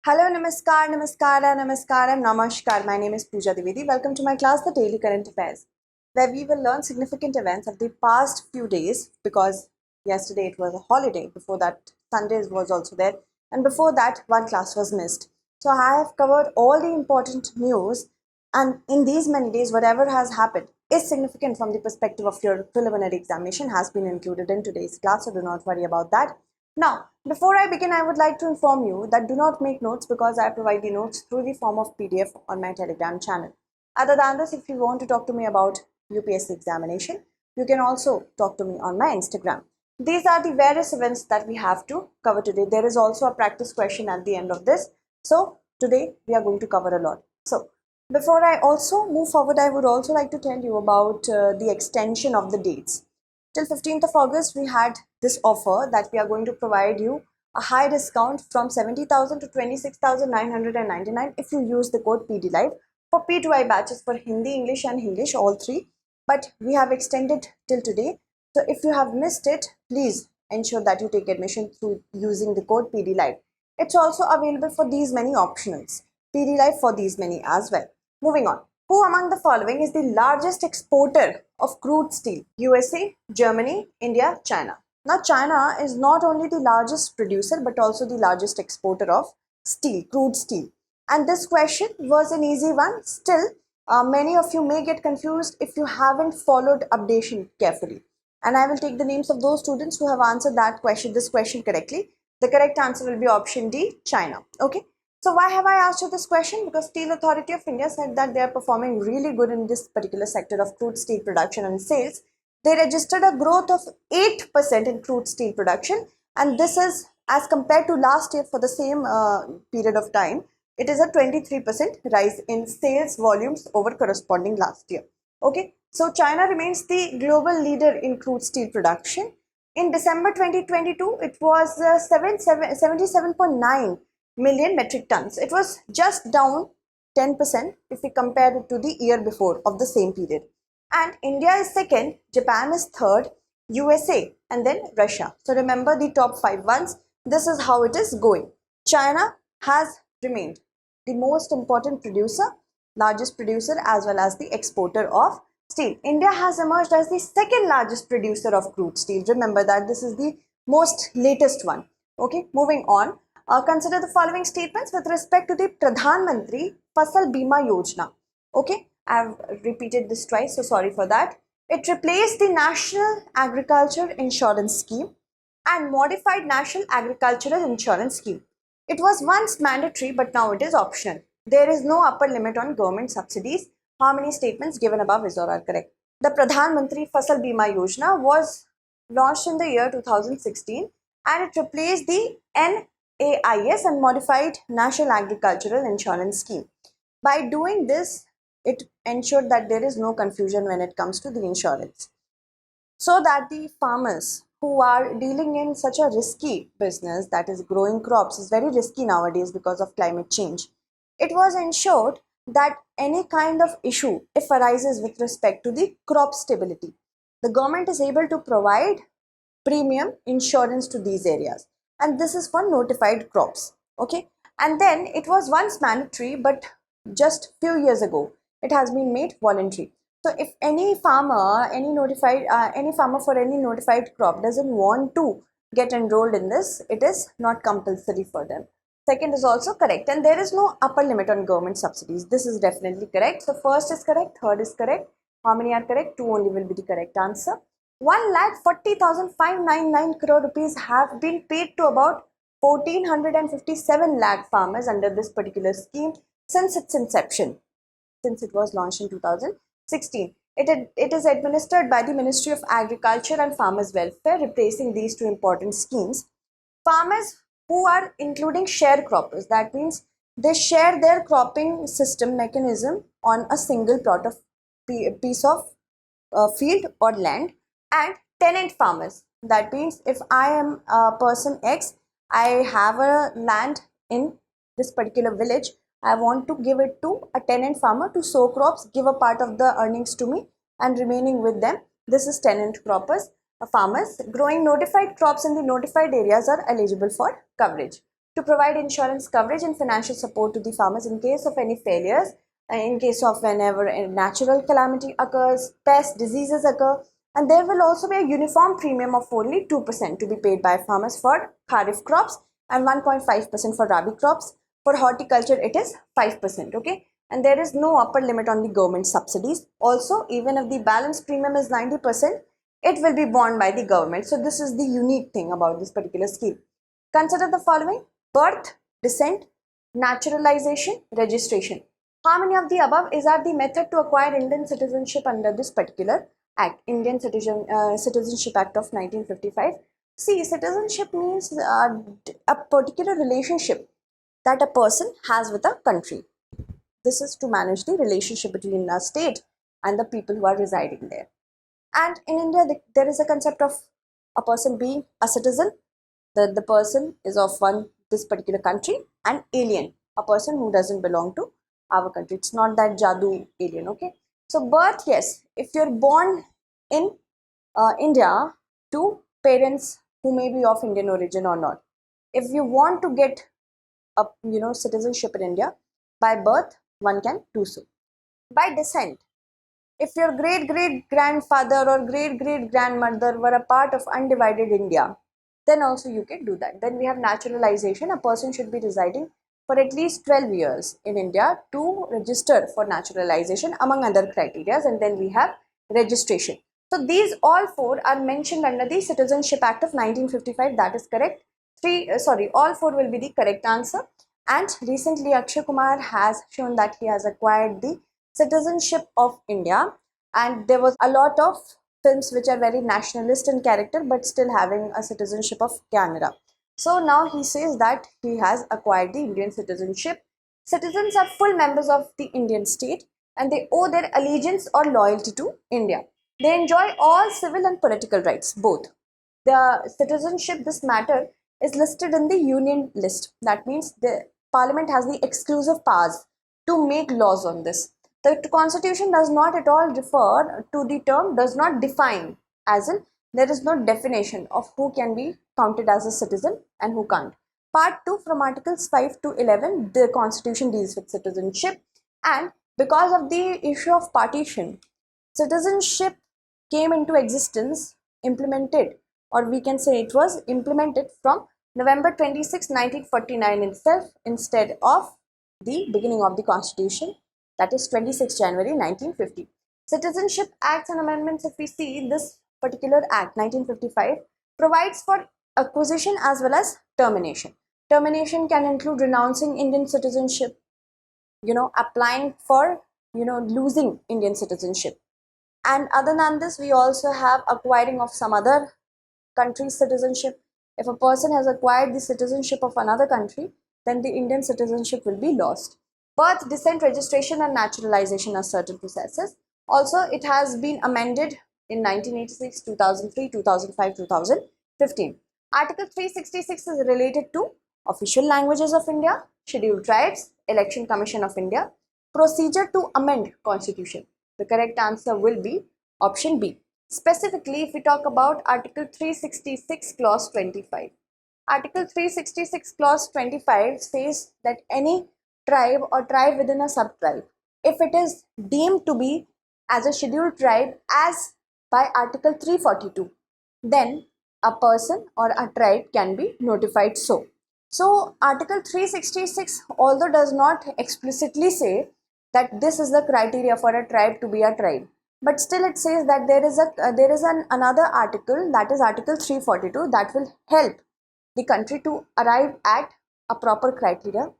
Hello, namaskar, namaskar. My name is Pooja Dwivedi. Welcome to my class, The Daily Current Affairs, where we will learn significant events of the past few days because yesterday it was a holiday. Before that, Sundays was also there. And before that, one class was missed. So I have covered all the important news. And in these many days, whatever has happened is significant from the perspective of your preliminary examination has been included in today's class. So do not worry about that. Now, before I begin, I would like to inform you that do not make notes because I provide the notes through the form of PDF on my Telegram channel. Other than this, if you want to talk to me about UPSC examination, you can also talk to me on my Instagram. These are the various events that we have to cover today. There is also a practice question at the end of this. So today we are going to cover a lot. So before I also move forward, I would also like to tell you about the extension of the dates. Till 15th of August, we had this offer that we are going to provide you a high discount from 70,000 to 26,999 if you use the code PDLive for P2I batches for Hindi, English and English, all three. But we have extended till today. So if you have missed it, please ensure that you take admission through using the code PDLive. It's also available for these many optionals. PDLive for these many as well. Moving on. Who among the following is the largest exporter of crude steel? USA, Germany, India, China. Now, China is not only the largest producer but also the largest exporter of steel, crude steel. And this question was an easy one. Still, many of you may get confused if you haven't followed updation carefully. And I will take the names of those students who have answered this question correctly. The correct answer will be option D, China. Okay. So why have I asked you this question? Because Steel Authority of India said that they are performing really good in this particular sector of crude steel production and sales. They registered a growth of 8% in crude steel production, and this is as compared to last year for the same period of time. It is a 23% rise in sales volumes over corresponding last year. Okay, so China remains the global leader in crude steel production. In December 2022, it was 77.9 million metric tons. It was just down 10% if we compare it to the year before of the same period. And India is second, Japan is third, USA, and then Russia. So remember the top 5 ones. This is how it is going. China has remained the most important producer, largest producer, as well as the exporter of steel. India has emerged as the second largest producer of crude steel. Remember that this is the most latest one. Okay, moving on. Consider the following statements with respect to the Pradhan Mantri Fasal Bima Yojana. Okay, I've repeated this twice, so sorry for that. It replaced the National Agriculture Insurance Scheme and modified National Agricultural Insurance Scheme. It was once mandatory, but now it is optional. There is no upper limit on government subsidies. How many statements given above is or are correct? The Pradhan Mantri Fasal Bima Yojana was launched in the year 2016 and it replaced the NAIS and modified National Agricultural Insurance Scheme. By doing this, it ensured that there is no confusion when it comes to the insurance, so that the farmers who are dealing in such a risky business, that is growing crops, is very risky nowadays because of climate change. It was ensured that any kind of issue, if arises with respect to the crop stability, the government is able to provide premium insurance to these areas, and this is for notified crops. Okay, and then it was once mandatory, but just few years ago it has been made voluntary. So if any farmer, any farmer for any notified crop doesn't want to get enrolled in this, it is not compulsory for them. Second is also correct, and there is no upper limit on government subsidies. This is definitely correct. So first is correct, third is correct. How many are correct? 2 only will be the correct answer. 1,40,599 crore rupees have been paid to about 1457 lakh farmers under this particular scheme since its inception, since it was launched in 2016. It is administered by the Ministry of Agriculture and Farmers Welfare, replacing these two important schemes. Farmers who are including sharecroppers, that means they share their cropping system mechanism on a single plot of piece of field or land, and tenant farmers, that means if I am a person X, I have a land in this particular village, I want to give it to a tenant farmer to sow crops, give a part of the earnings to me and remaining with them. This is tenant croppers. Farmers growing notified crops in the notified areas are eligible for coverage. to provide insurance coverage and financial support to the farmers in case of any failures, in case of whenever a natural calamity occurs, pests, diseases occur, and there will also be a uniform premium of only 2% to be paid by farmers for kharif crops and 1.5% for rabi crops. For horticulture, it is 5%, okay? And there is no upper limit on the government subsidies. Also, even if the balance premium is 90%, it will be borne by the government. So this is the unique thing about this particular scheme. Consider the following: birth, descent, naturalization, registration. How many of the above are the method to acquire Indian citizenship under this particular act, Indian Citizenship Act of 1955? See, citizenship means a particular relationship that a person has with a country. This is to manage the relationship between a state and the people who are residing there. And in India, there is a concept of a person being a citizen, that the person is of this particular country, and alien, a person who doesn't belong to our country. It's not that jadoo alien, okay? So birth, yes, if you're born in India to parents who may be of Indian origin or not, if you want to get a citizenship in India by birth, one can do so. By descent, if your great great grandfather or great great grandmother were a part of undivided India, then also you can do that. Then we have naturalization. A person should be residing for at least 12 years in India to register for naturalization, among other criteria. And then we have registration. So these all four are mentioned under the Citizenship Act of 1955. That is correct. All four will be the correct answer. And recently Akshay Kumar has shown that he has acquired the citizenship of India, and there was a lot of films which are very nationalist in character but still having a citizenship of Canada. So now he says that he has acquired the Indian citizenship. Citizens are full members of the Indian state and they owe their allegiance or loyalty to India. They enjoy all civil and political rights, both. The citizenship, this matter, is listed in the Union list. That means the Parliament has the exclusive powers to make laws on this. The Constitution does not at all refer to the term, does not define, as in there is no definition of who can be counted as a citizen and who can't. Part 2, from Articles 5 to 11, the Constitution deals with citizenship, and because of the issue of partition, citizenship came into existence, implemented, or we can say it was implemented from November 26, 1949 itself, instead of the beginning of the Constitution, that is 26 January 1950. Citizenship Acts and Amendments, if we see this particular Act 1955, provides for acquisition as well as termination. Termination can include renouncing Indian citizenship, applying for, losing Indian citizenship. And other than this, we also have acquiring of some other country's citizenship. If a person has acquired the citizenship of another country, then the Indian citizenship will be lost. Birth, descent, registration and naturalization are certain processes. Also, it has been amended in 1986, 2003, 2005, 2015. Article 366 is related to official languages of India, scheduled tribes, Election Commission of India, procedure to amend Constitution. The correct answer will be option B. Specifically, if we talk about Article 366 Clause 25. Article 366 Clause 25 says that any tribe or tribe within a sub-tribe, if it is deemed to be as a scheduled tribe as by Article 342, then a person or a tribe can be notified so. So Article 366, although does not explicitly say that this is the criteria for a tribe to be a tribe, but still it says that there is another article, that is Article 342, that will help the country to arrive at a proper criteria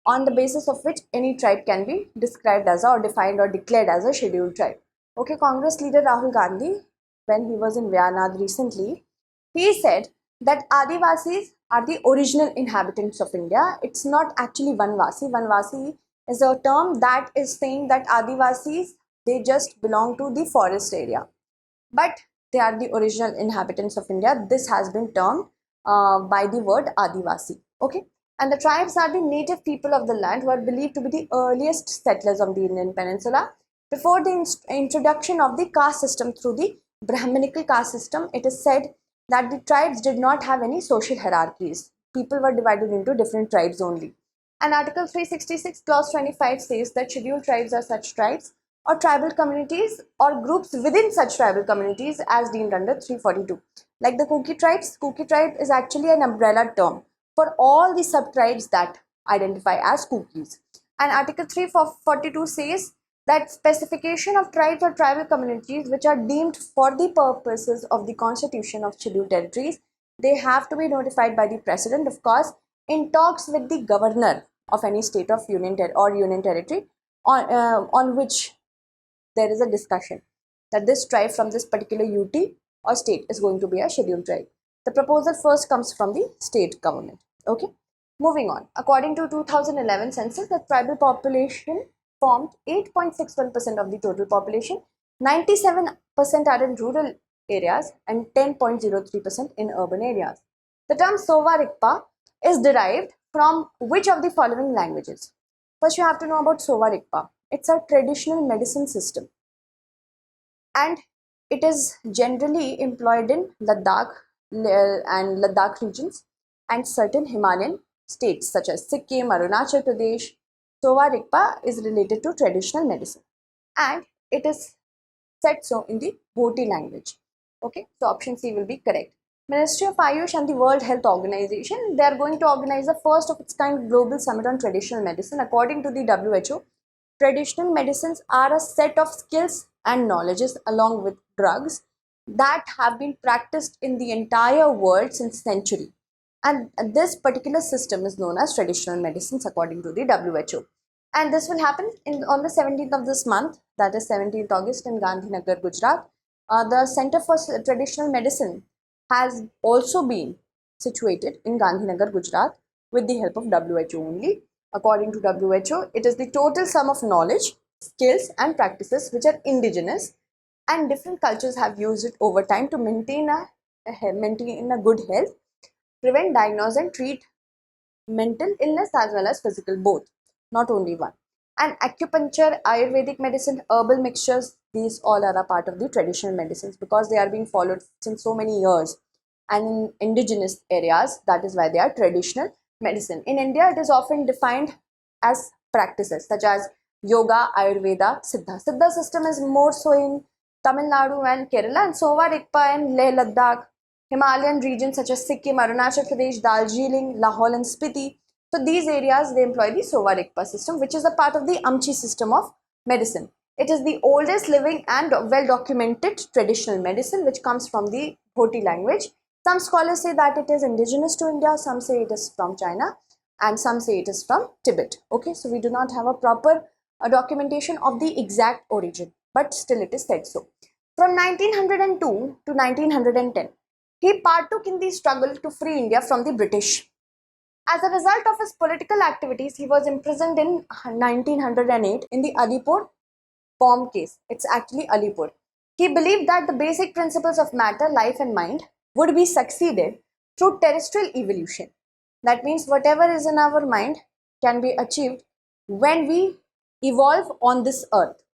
on the basis of which any tribe can be described as or defined or declared as a scheduled tribe. Okay, Congress leader Rahul Gandhi, when he was in Wayanad recently, he said that Adivasis are the original inhabitants of India. It's not actually Vanvasi. Vanvasi is a term that is saying that Adivasis, they just belong to the forest area, but they are the original inhabitants of India. This has been termed by the word Adivasi. Okay, and the tribes are the native people of the land who are believed to be the earliest settlers of the Indian peninsula. Before the introduction of the caste system through the Brahminical caste system, it is said that the tribes did not have any social hierarchies. people were divided into different tribes only. And Article 366, Clause 25 says that scheduled tribes are such tribes or tribal communities or groups within such tribal communities as deemed under 342. Like the Kuki tribes, Kuki tribe is actually an umbrella term for all the sub-tribes that identify as Kukis. And Article 342 says that specification of tribes or tribal communities which are deemed for the purposes of the constitution of scheduled territories, they have to be notified by the president, of course, in talks with the governor of any state of union or union territory on which there is a discussion that this tribe from this particular UT or state is going to be a scheduled tribe. The proposal first comes from the state government. Okay, moving on. According to 2011 census, the tribal population formed 8.61% of the total population. 97% are in rural areas and 10.03% in urban areas. The term Sova Rikpa is derived from which of the following languages? First, you have to know about Sova Rikpa. It's a traditional medicine system and it is generally employed in Ladakh and Ladakh regions and certain Himalayan states such as Sikkim, Arunachal Pradesh. Sova Rikpa is related to traditional medicine and it is said so in the Bhoti language. Okay, so option C will be correct. Ministry of Ayush and the World Health Organization, they are going to organize the first of its kind global summit on traditional medicine. According to the WHO, traditional medicines are a set of skills and knowledges along with drugs that have been practiced in the entire world since centuries. And this particular system is known as traditional medicines according to the WHO. And this will happen on the 17th of this month, that is 17th August in Gandhinagar, Gujarat. The Center for Traditional Medicine has also been situated in Gandhinagar, Gujarat with the help of WHO only. According to WHO, it is the total sum of knowledge, skills and practices which are indigenous and different cultures have used it over time to maintain a good health, prevent, diagnose and treat mental illness as well as physical, both, not only one. And acupuncture, Ayurvedic medicine, herbal mixtures, these all are a part of the traditional medicines because they are being followed since so many years and in indigenous areas. That is why they are traditional medicine. In India, it is often defined as practices such as yoga, Ayurveda, Siddha. Siddha system is more so in Tamil Nadu and Kerala, and Sova Rikpa in Leh Ladakh, Himalayan regions such as Sikkim, Arunachal Pradesh, Darjeeling, Lahore and Spiti. So these areas, they employ the Sova Rikpa system, which is a part of the Amchi system of medicine. It is the oldest living and well-documented traditional medicine which comes from the Bhoti language. Some scholars say that it is indigenous to India, some say it is from China and some say it is from Tibet. Okay, so we do not have a proper documentation of the exact origin, but still it is said so. From 1902 to 1910, he partook in the struggle to free India from the British. As a result of his political activities, he was imprisoned in 1908 in the Alipur bomb case. It's actually Alipur. He believed that the basic principles of matter, life and mind would be succeeded through terrestrial evolution. That means whatever is in our mind can be achieved when we evolve on this earth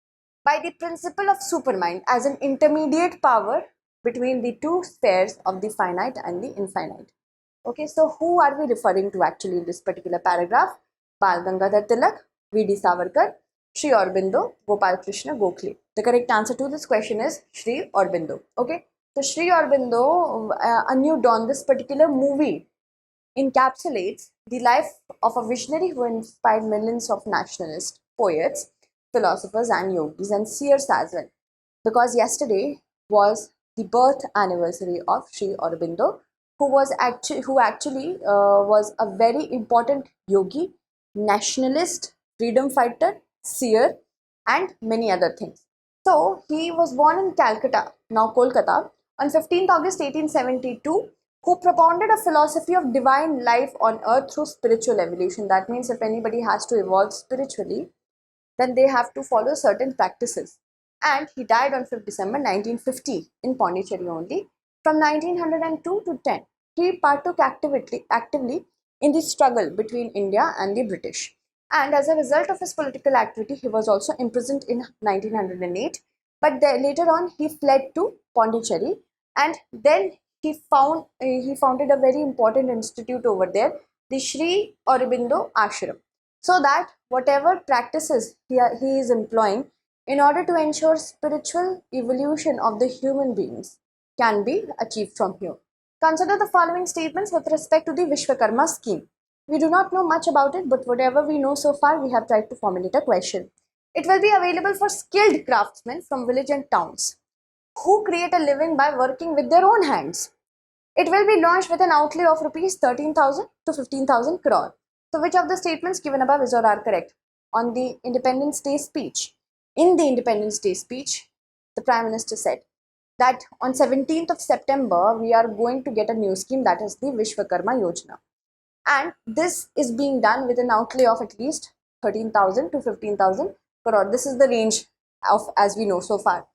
by the principle of supermind as an intermediate power between the two spheres of the finite and the infinite. Okay, so who are we referring to actually in this particular paragraph? Bal Gangadhar Tilak, V.D. Savarkar, Sri Aurobindo, Gopal Krishna Gokhale. The correct answer to this question is Sri Aurobindo. Okay, so Sri Aurobindo, A New Dawn, this particular movie encapsulates the life of a visionary who inspired millions of nationalists, poets, philosophers and yogis and seers as well. Because yesterday was the birth anniversary of Sri Aurobindo, who actually was a very important yogi, nationalist, freedom fighter, seer and many other things. So he was born in Calcutta, now Kolkata, on 15th August 1872, who propounded a philosophy of divine life on earth through spiritual evolution. That means if anybody has to evolve spiritually, then they have to follow certain practices. And he died on 5th December 1950 in Pondicherry only. From 1902 to 10, he partook actively in the struggle between India and the British. And as a result of his political activity, he was also imprisoned in 1908. But later on, he fled to Pondicherry and then he founded a very important institute over there, the Sri Aurobindo Ashram, so that whatever practices he is employing in order to ensure spiritual evolution of the human beings can be achieved from here. Consider the following statements with respect to the Vishwakarma scheme. We do not know much about it, but whatever we know so far, we have tried to formulate a question. It will be available for skilled craftsmen from village and towns who create a living by working with their own hands. It will be launched with an outlay of rupees 13,000 to 15,000 crore. So which of the statements given above is or are correct? On the Independence Day speech, in the Independence Day speech, the Prime Minister said that on 17th of September, we are going to get a new scheme, that is the Vishwakarma Yojana. And this is being done with an outlay of at least 13,000 to 15,000 crore. This is the range of as we know so far.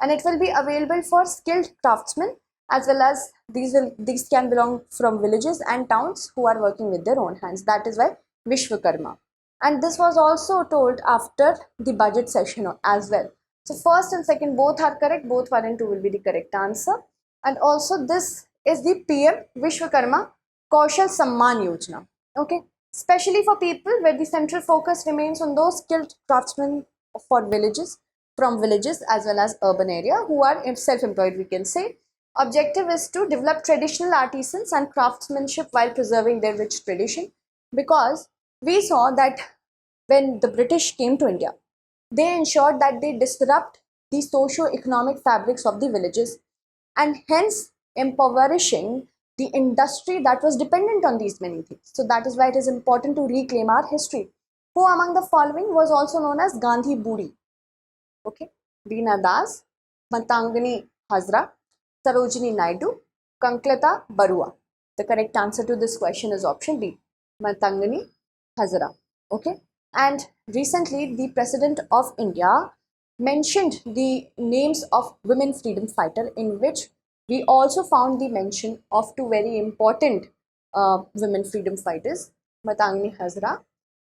And it will be available for skilled craftsmen, as well as these can belong from villages and towns who are working with their own hands. That is why Vishwakarma. And this was also told after the budget session as well. So first and second both are correct. Both 1 and 2 will be the correct answer. And also this is the PM Vishwakarma Kaushal Samman Yojana. Okay, especially for people where the central focus remains on those skilled craftsmen for villages, from villages as well as urban area who are self-employed, we can say. Objective is to develop traditional artisans and craftsmanship while preserving their rich tradition, because we saw that when the British came to India, they ensured that they disrupt the socio-economic fabrics of the villages and hence impoverishing the industry that was dependent on these many things. So that is why it is important to reclaim our history. Who among the following was also known as Gandhi Budi? Okay, Veena Das, Matangini Hazra, Sarojini Naidu, Kanklata Barua. The correct answer to this question is option B, Matangini Hazra. Okay, and recently the President of India mentioned the names of women freedom fighter, in which we also found the mention of two very important women freedom fighters, Matangini Hazra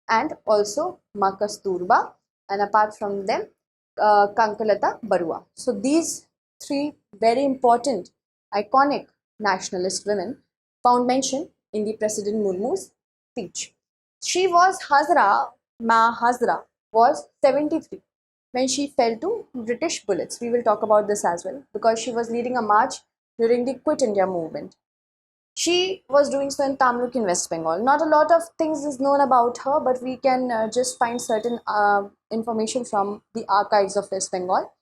and also Ma Kasturba, and apart from them, Kankalata Barua. So these three very important, iconic nationalist women found mention in the President Murmu's speech. She was Ma Hazra was 73 when she fell to British bullets. We will talk about this as well, because she was leading a march during the Quit India movement. She was doing so in Tamluk in West Bengal. Not a lot of things is known about her, but we can just find certain information from the archives of West Bengal.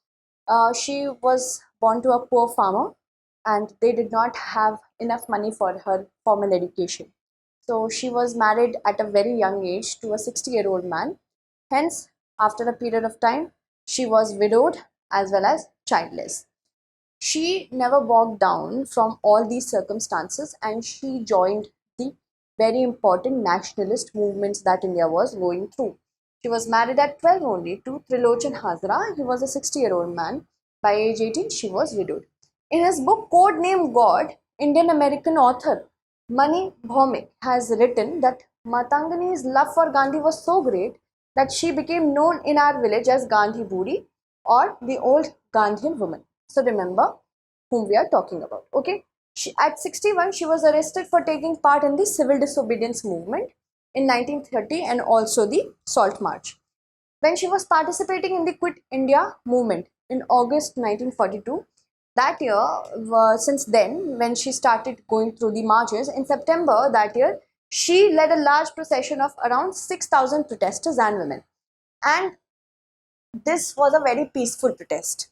She was born to a poor farmer, and they did not have enough money for her formal education. So she was married at a very young age to a 60-year-old man. Hence, after a period of time, she was widowed as well as childless. She never walked down from all these circumstances, and she joined the very important nationalist movements that India was going through. She was married at 12 only to Trilochan Hazra. He was a 60-year-old man. By age 18, she was widowed. In his book Code Name God, Indian American author Mani Bhaumik has written that Matangani's love for Gandhi was so great that she became known in our village as Gandhi Budi, or the old Gandhian woman. So remember whom we are talking about. Okay. At 61, she was arrested for taking part in the civil disobedience movement in 1930 and also the Salt March. When she was participating in the Quit India movement in August 1942, that year, since then, when she started going through the marches, in September that year, she led a large procession of around 6,000 protesters and women. And this was a very peaceful protest.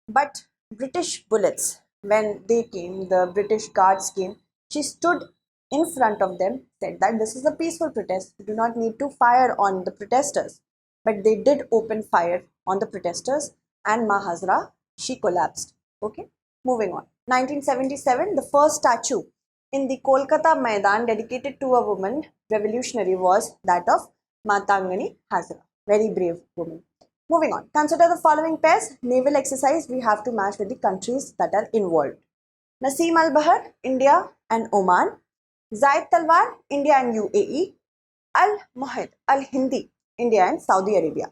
But British bullets, when they came, the British guards came, she stood in front of them, said that this is a peaceful protest, you do not need to fire on the protesters. But they did open fire on the protesters, and Ma Hazra, she collapsed. Okay, moving on. 1977, the first statue in the Kolkata Maidan dedicated to a woman revolutionary was that of Matangini Hazra, very brave woman. Moving on, consider the following pairs. Naval exercise we have to match with the countries that are involved. Naseem Al-Bahar, India and Oman. Zayed Talwar, India and UAE. Al-Muhid Al-Hindi, India and Saudi Arabia.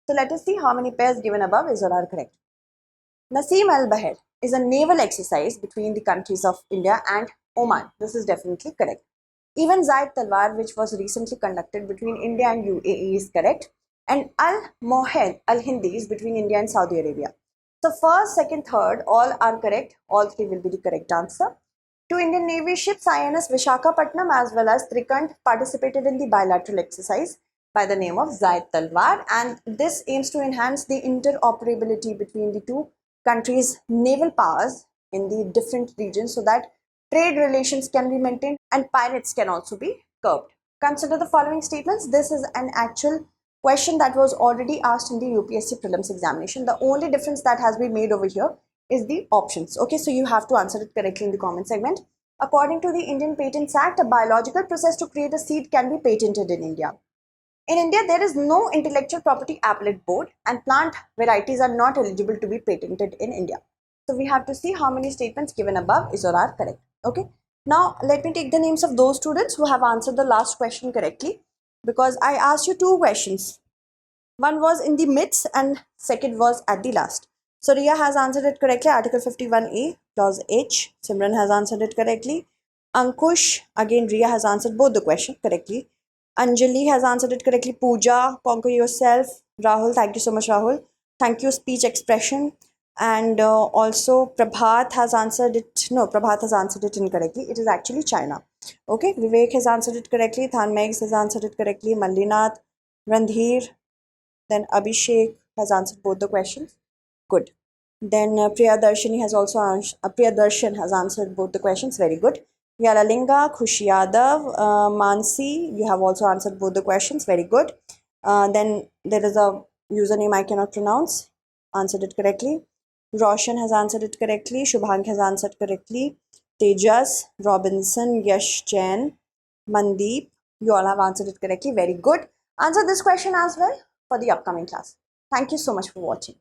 So let us see how many pairs given above is or are correct. Naseem al-Bahr is a naval exercise between the countries of India and Oman. This is definitely correct. Even Zayed Talwar, which was recently conducted between India and UAE, is correct. And Al-Mohed Al-Hindi is between India and Saudi Arabia. So first, second, third, all are correct. All three will be the correct answer. Two Indian Navy ships, INS Vishakhapatnam as well as Trikant, participated in the bilateral exercise by the name of Zayed Talwar, and this aims to enhance the interoperability between the two countries' naval powers in the different regions so that trade relations can be maintained and pirates can also be curbed. Consider the following statements. This is an actual question that was already asked in the UPSC prelims examination. The only difference that has been made over here is the options. Okay, so you have to answer it correctly in the comment segment. According to the Indian Patents Act, a biological process to create a seed can be patented in India. In India, there is no intellectual property appellate board and plant varieties are not eligible to be patented in India. So we have to see how many statements given above is or are correct. Okay. Now let me take the names of those students who have answered the last question correctly, because I asked you two questions. One was in the midst and second was at the last. So Ria has answered it correctly. Article 51A, clause H. Simran has answered it correctly. Ankush, again Ria has answered both the question correctly. Anjali has answered it correctly. Pooja, conquer yourself. Rahul, thank you so much, Rahul. Thank you, speech expression. And also Prabhat has answered it. No, Prabhat has answered it incorrectly. It is actually China. Okay, Vivek has answered it correctly. Thanmegs has answered it correctly. Mallinath, Randhir, then Abhishek has answered both the questions. Good. Then Priyadarshini has also Priyadarshan has answered both the questions. Very good. Yalalinga, Khushi Yadav, Mansi, you have also answered both the questions. Very good. Then there is a username I cannot pronounce. Answered it correctly. Roshan has answered it correctly. Shubhank has answered correctly. Tejas, Robinson, Yash Jain, Mandeep, you all have answered it correctly. Very good. Answer this question as well for the upcoming class. Thank you so much for watching.